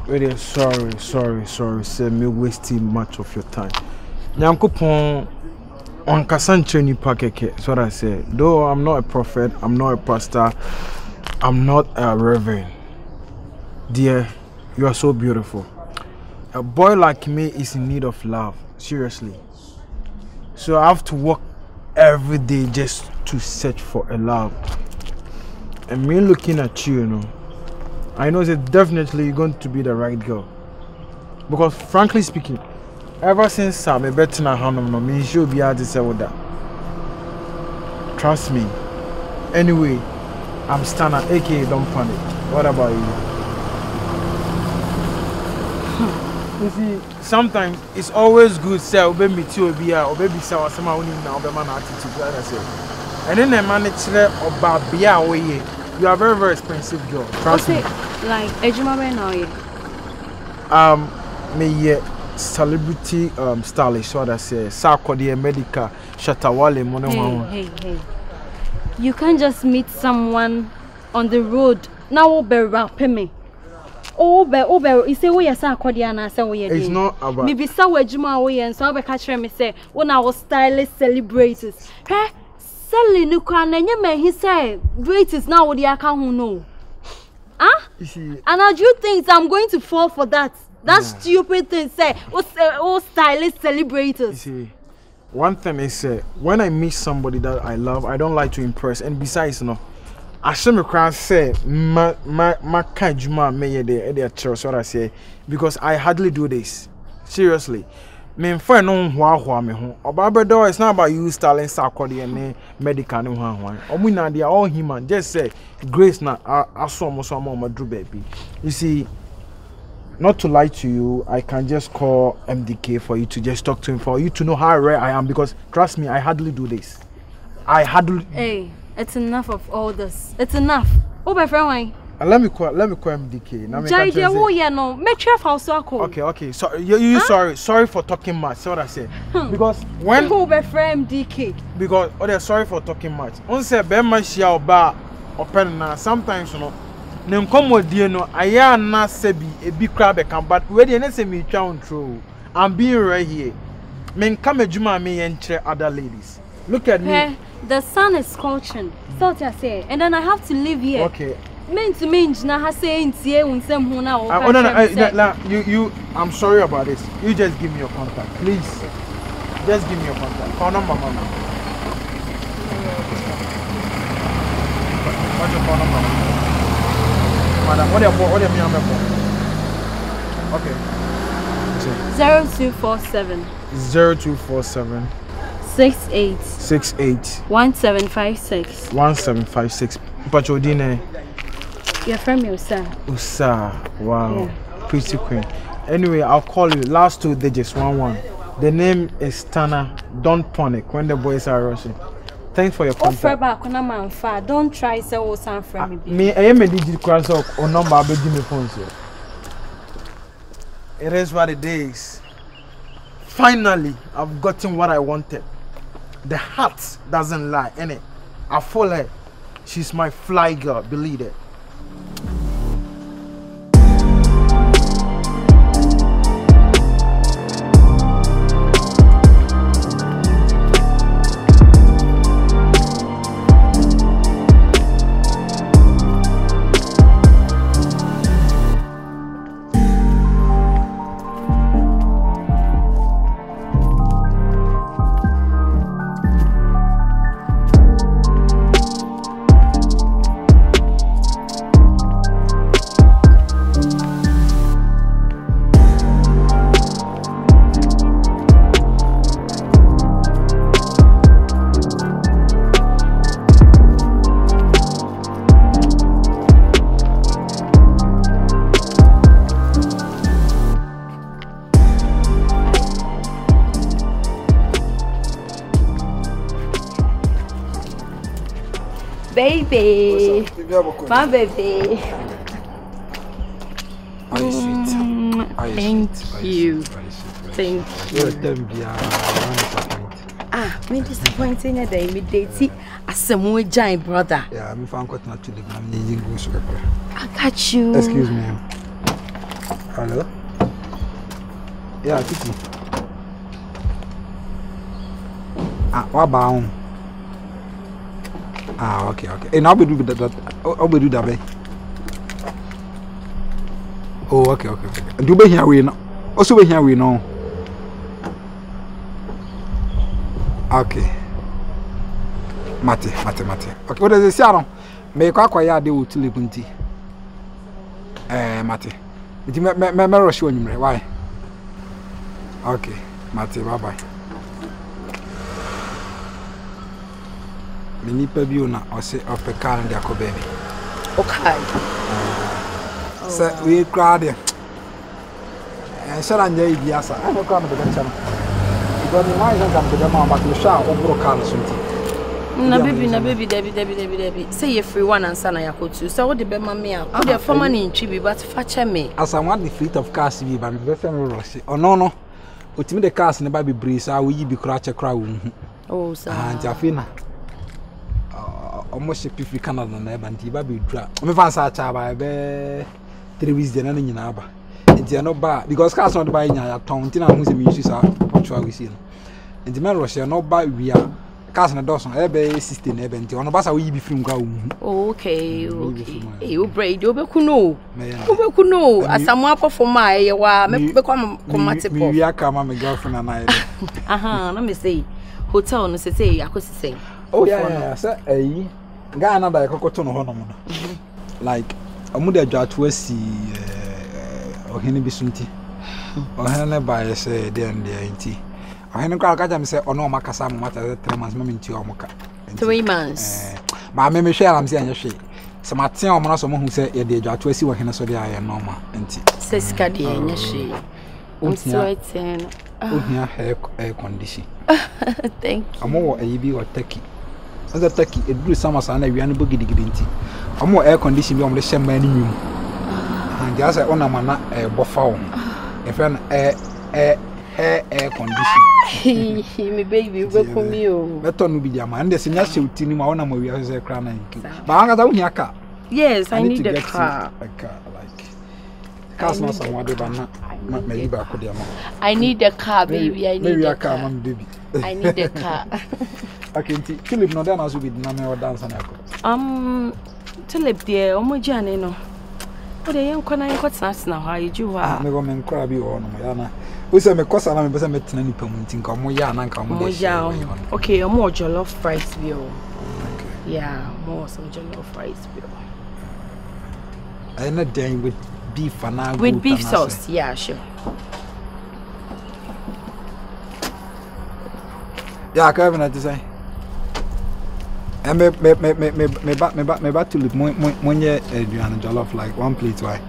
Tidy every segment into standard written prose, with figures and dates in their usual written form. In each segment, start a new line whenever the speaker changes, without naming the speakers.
Really sorry. Say me wasting much of your time. Nyankopon on kasanche nipa keke. That's what I say. Though I'm not a prophet, I'm not a pastor, I'm not a reverend. Dear, you are so beautiful. A boy like me is in need of love. Seriously. So I have to work every day just to search for a love. And me looking at you, you know, I know that definitely you're going to be the right girl. Because frankly speaking, ever since I'm a better than Hanum, me should be able to say with that. Trust me. Anyway, I'm Stana, aka Don't Panic. What about you? You see, sometimes it's always good to say, obey me too, obey me, so someone now, obey man attitude, like I say. And then the manager of Babia, you are a very, very expensive girl. Trust me.
Like, Ejima now,
me celebrity stylish, what I say, Sarkodie Medica, Shatawale,
Hey. You can't just meet someone on the road. Now, be rapping me. You say, we are Sarkodie and I say, we are.
It's not about.
Maybe so, Ejima, we and so I catch me say, when I was stylish celebrators. Hey, selling you can, and you may he say, greatest now, what the account who know. Huh? And I do think I'm going to fall for that. That stupid thing say, oh stylish celebrators.
You see, one thing is when I meet somebody that I love, I don't like to impress. And besides, you know, I should say my kajuma me the church what I say because I hardly do this. Seriously. Me friend no hwa me ho. Obabedo it's not about you styling Sarkodie and medical no hwa. Omuna they are all human. Just say grace na aso so ma do baby. You see, not to lie to you, I can just call MDK for you to just talk to him for you to know how rare I am because trust me, I hardly do this.
Hey, it's enough of all this. It's enough. Oh my friend, why?
Let me call MDK. Now
make sure also call.
Okay. So you sorry for talking much. That's what I say. Because when
who be friend MDK?
Because sorry for talking much. On say be man share oba open na sometimes you know. Ne nkomodie no aya na sebi ebi kra be kan but we dey na say me twa on I'm being right here. Men come adwuma me yenche other ladies. Look at me.
The sun is scorching. So what I say. And then I have to live here.
Okay.
Men to me na ha say ntie unsem hu na o
you I'm sorry about this. You just give me your contact, please. Just give me your contact. Call number mama. What's your phone number? Madam, what are me number? Okay.
0247
0247
68
1756 Pachodine.
Your friend
Usa. Wow. Yeah. Pretty queen. Anyway, I'll call you. Last 2 digits, 11. The name is Tana. Don't panic when the boys are rushing. Thanks for your contact.
Don't try so some friend
me. I am a digit cross or number. I'll give me phones here. It is what it is. Finally, I've gotten what I wanted. The heart doesn't lie, innit? I follow her. She's my fly girl, believe it.
Baby, my baby.
Are you sweet?
Thank you. Thank you. Me disappointing a day, me dating a some giant brother.
Yeah, I'm found not to the man.
I got you.
Excuse me. Hello? Yeah, Titi. What about? Okay. And I'll be do that. I'll be do that, babe. Oh, okay. Do be here we know. Also be here we know. Okay. Mate. Okay, what does it say? Me kwa ya de utule punti. Mate. It me rush you anymore. Why? Okay, Mate, bye. Me nipa bi una o se opeka ndi akoba bi.
Okay.
So we crowd. Shall I be asa? I don't come to the channel. Because why don't come to the mom back to shout or broke out something.
Na baby, Debbie. Say you free one and son I could too. So what the be mammy out. Put your former in chibi, but fetch me. As I want the fleet of cars to be by the family. Oh no. Put me the cars in the baby breeze, I will be crouch a crowd. Oh, sir. And Jafina. Almost a piffy Canada and the baby drop. I'm a fan such a 3 weeks than any neighbor. It's no bad because cars not buying a taunting and who's a musician. What shall we see? And the man was no buy we are. Cousin Dawson, ebe 16 ebe nti ono basa we be film ga wu. Okay. You braid obekuno. Asamu perform aye wa me be kwa commatic pop. Me aka ma me girlfriend and I. Let me say hotel no say akosi say. Oh yeah, say Ghana da ekokoto no hono no. Like amude adwato asi ohene bi sunti. Ohene ba say dey and dey nti. I haven't got a say, or no, Macassa, matter 3 months, moment to your mocha. 3 months. My memory share, I'm saying, she. Some at some someone who said, "Yeah, they are to see what he saw the eye and normal." And says Caddy, and she. Air condition. Thank you. I'm more a EB or turkey. As a turkey, it grew summer sun, I ran a boogie dignity. I'm more air condition beyond the same many room. And the other honor man, a buffalo. If an air condition. Me baby, we go me. Better no be the man. There's a national team. I want to move as a crown. But I got a car. Yes, I need a car. A car like cars not someone but not maybe back with them. I need a car, baby. I need a car, man, baby. I need a car. Okay, Philip, no dance with Name or dance and Philip, dear, Omojane, no. But I am quite nice now. How you do? I'm going to crab you on my we say me kosa na me be say me tena ni pamunti nka mo ya na nka mo de. Okay, more jollof fries bill. Okay. Yeah, more some jollof fries bill. And a day with beef and with beef sauce. Yeah, sure. Yeah, Kevin at say. And me back to look mo nye aduane jollof like 1 plate why.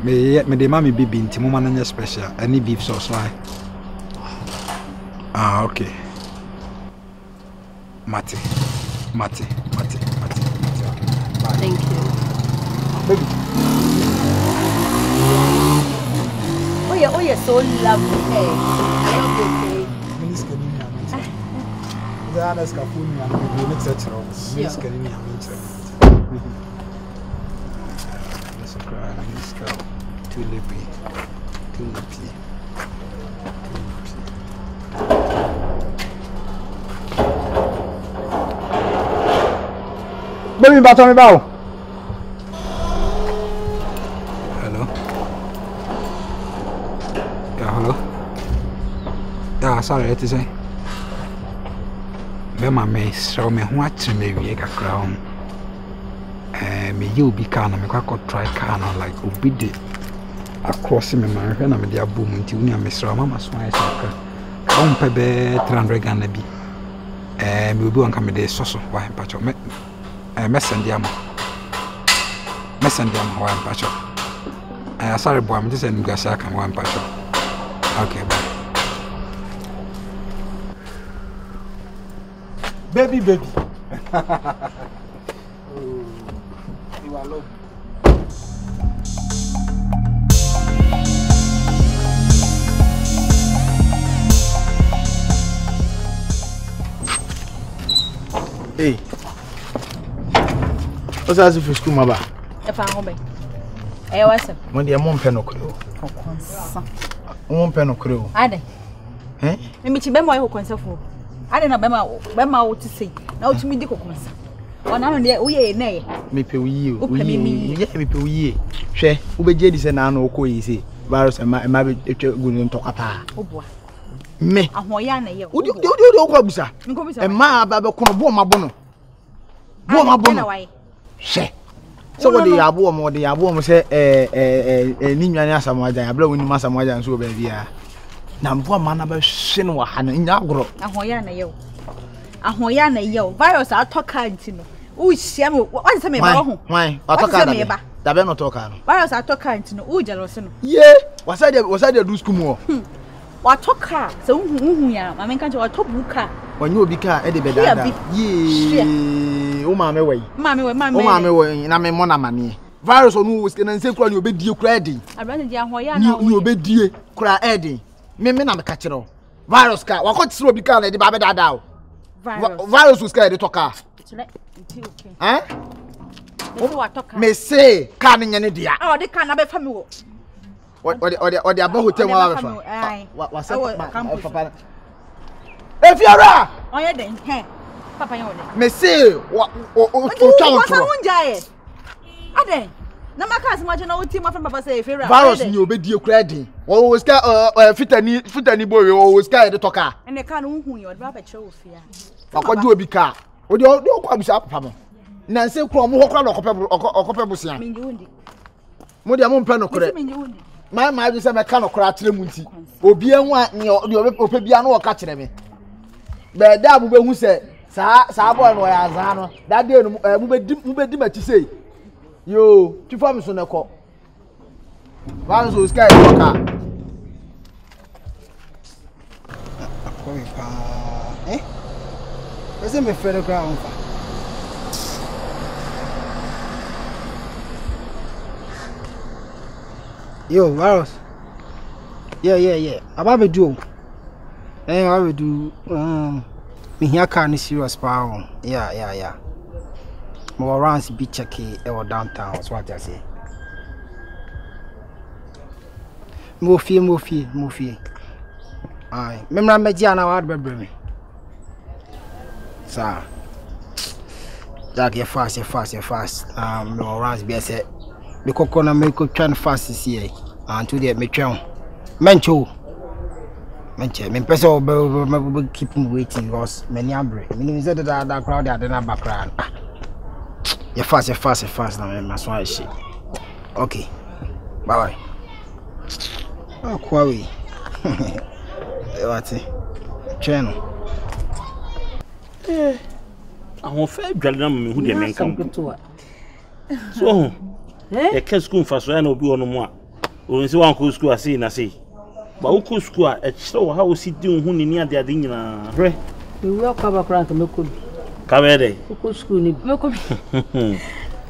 Me de mami bibi nti mo mananya special any beef sauce why. Okay. Mate. Thank you. Baby. Oh yeah, so lovely. Hey. I love you. Minister Nina. The others can phone me and we mix it wrong. Minister Nina means too lippy. Baby, bato me bao. Hello. Yeah, hello. Yeah, sorry, what is it? Me so me watch me we ka crown. Me you be car na me kwa try car na like obi de across me man hwe na me de abom nti uni amesra mama so ayi saka ka on pe be 300 Ghana bi me obi wan ka me de soso wa mpacho me send am wa mpacho sorry boy me say ngua saka wa mpacho. Okay, bye. Baby. You are love.
Hey. What's that for school, Maba?
If I'm home. Eh what's up?
Mo de mo mpe no kro.
Okonsa.
Mo mpe no kro.
Ade. Me chi be mo okonsa fo. Ade na be ma wo ti sei. Na wo ti mi di kokonsa. Ona no de wo ye na ye.
Me pe wo yi o. Ye me pe wo yi. Hwe, wo be je di se na na okoyi se. Virus ma be etwa gunu ntoka pa.
Oboa.
Me.
Ahoya na ye.
Odi okwa busa. E ma ba be kono bo ma bo no. Bo ma bo no. Hwe. So what the abo mo the abo mo say ni nwane asamoajan abla woni masamoajan so ba bia. Na mbo ma na ba hwe no wa ha no nya agoro.
Ahoya na ye. Ahoya na ye. Virus atoka ntino. U hia me wa se me ba ho.
Why? Atoka da. Da be no toka no.
Virus atoka ntino. U jealous no.
Ye, wasa de do school mo.
Wa toka se hu ya. Ma men kan je wa tobuka.
Wanyi obi ka e de be dada. Ye. O ma me we.
Ma me we.
O ma me we na me mo na mane. Virus onu wo skena nse kura ni obedie kura edi.
Abra de ahoya na
ni obedie kura edi. Me na me ka kire. Virus ka wakotiro obi ka na de ba be dada o. Virus wo ska de toka. Eh? Me say ka nya ne dia.
Ah, de ka na be fa me wo.
O de aba hotel wa be fa. Wa se papa. Efiara!
Oye den, he. Papa yon de.
Me say o twa
tro. Ade. Na maka asima je na oti ma fa papa say Efiara.
Virus ni obedie kura din. O wo ska fitani boy o ska de toka.
Ene ka no hu ye o de ba che wo fia.
Akwaje obi ka. O de okwa busa papa mo. Na nse kura mo hokra na okope busia.
Minji wundi.
Mo de mo mpe no kure.
Minji wundi.
Ma bi se me ka no kura atre mu nti. Obi enwa ni ope bia no oka kire me. Be da bu be hu se sa boy no ya za no. Da de no mu be di mati sei. Yo, tu fa me so na ko. Van so sky toka.
Akoy pa. Ese me fere ground fa. Yo, Virus. Yeah. Ababe do. I do me here can serious power. Yeah. More rounds be checky or downtown, that's what I say. More fear. Aye. Remember Mediana hard baby. Sir. Jack, you're fast. More rounds be said. The coconut make up trying fast this year. Until they make you. Mencho. Me person will keep him waiting because many ambre. Me said that crowd they are the background. You're fast now, man. That's why shit. Okay. Bye. Oh, Kwawi. What's it? Channel.
I won't fair dwelling me who they may come to. So, a can school for so I know be on more. When so one school I say. But who could school at so how was he doing who near their dinner?
We will cover crank and look.
Come
Who could school need look.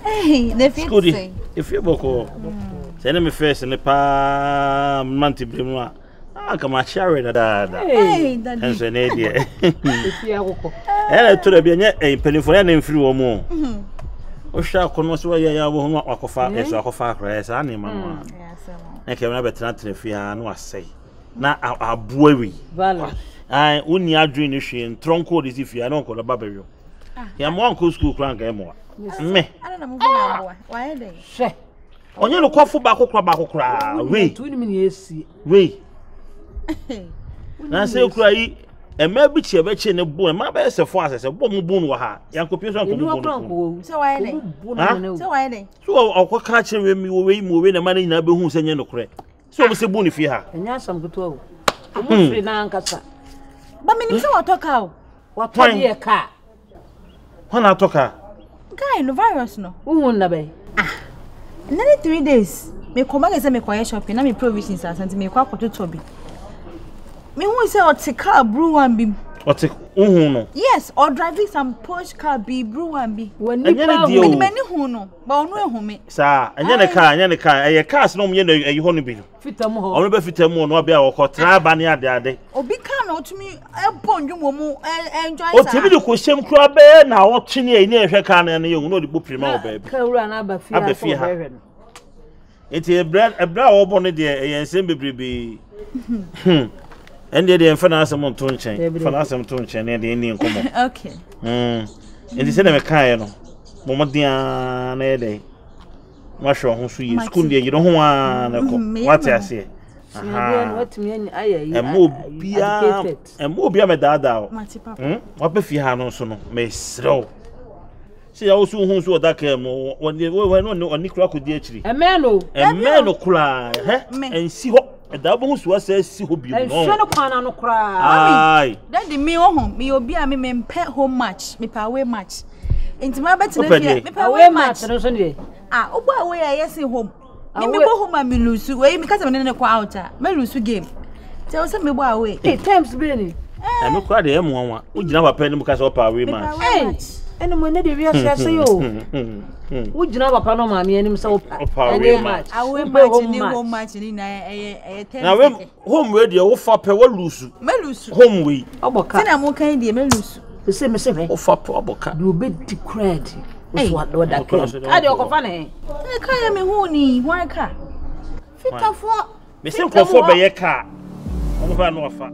Hey, the fit.
If you boko, send me first and the pa manti brimwa. Ah, come on, share it.
Hey, that
is an idea.
If you are
and to the be a penny for any free or more. O shall converse where you are won't walk off as a far crash animal. I can never turn to the fear and was say. Now our boy. I only are dreaming and tronco is if you are not called a barbarian. Ya mo uncle school crank more. Me.
I don't know why are they?
She.
On you look for back cry. We
20 minutes.
We. Na say cry e ma bi che be che ne bo e ma be se fo asese bo mu bo no ha. Yanko pieso anko bo.
So why are they? So why are they?
So akwa ka che mi wo we mu we na ma na be hu se nye no kre. So mo se bo ni fi ha.
Enya sam kuto o. Mo free na ankasa.
Ba me ni se wa toka o.
Wa to de ka.
Hona toka.
Guy no virus no.
Who na be?
Another 3 days. Me come back say me quiet shopping na me provisions asante me kwa kototo bi. Me who say o car brew one bi.
O te no.
Yes, or driving some Porsche car be brew one bi.
When ni pa
me many hu no. Ba onu ehu me.
Sa, anya ne car, e cars no me na e ho no bi.
Fitam ho.
Onu be fitam no obi a wo ko tra ba ne ade.
Obi car na otumi e bondwo mo enjoy
sa. O te bi de ko sem kura be na wo twe ne e hwe car na ye hu no de bo prima wo ba bi.
Ka wura na aba fi ha.
Enti ebra obo no de yensem bebrebe. Ende de mfa na asem nto nchen. Fa na asem nto nchen ne de ni nkomo.
Okay.
Enti se na me kan no. Momodia na ede. Ma hwe ho so yi school de yiro ho a na ko. What ase?
What me ayi.
Emo bia me dada o.
Mate papa.
Wa pe fi ha no so no. Me srew. Se ya osu hu so da ka mo woni oni kura ko di akiri. Emeno kura ensi ho da bo hu so asa si ho bi no.
Enso no kwana no kura.
Ai.
Daddy me wo ho me obi a me mpe home match, me pa away match. Enti ma beti na fie, me pa away match
no so ne.
Obo away a yes home. Me go home and me lose. We me kasa me ne ko out a. Me lose game. Tell say me go away.
Hey, times be ni.
Me kura de emu anwa. O gina papa ni mu kasa o pa away match.
Hey.
Ene mo ne de wi ase yo. Wo gina papa no ma me anim se wo pa.
Away match.
Away match ni home match ni na ten.
Na we home we de wo fa pe wo lose.
Me lose.
Home we.
Oboka.
Tina mo kan de me lose.
Se me
Wo fa pe oboka.
do be declared. What do that? Ade okofa ne.
E ka ya me hu ni, wan ka. Fitafo.
Me se nkofo be ye ka. Ono fa no fa.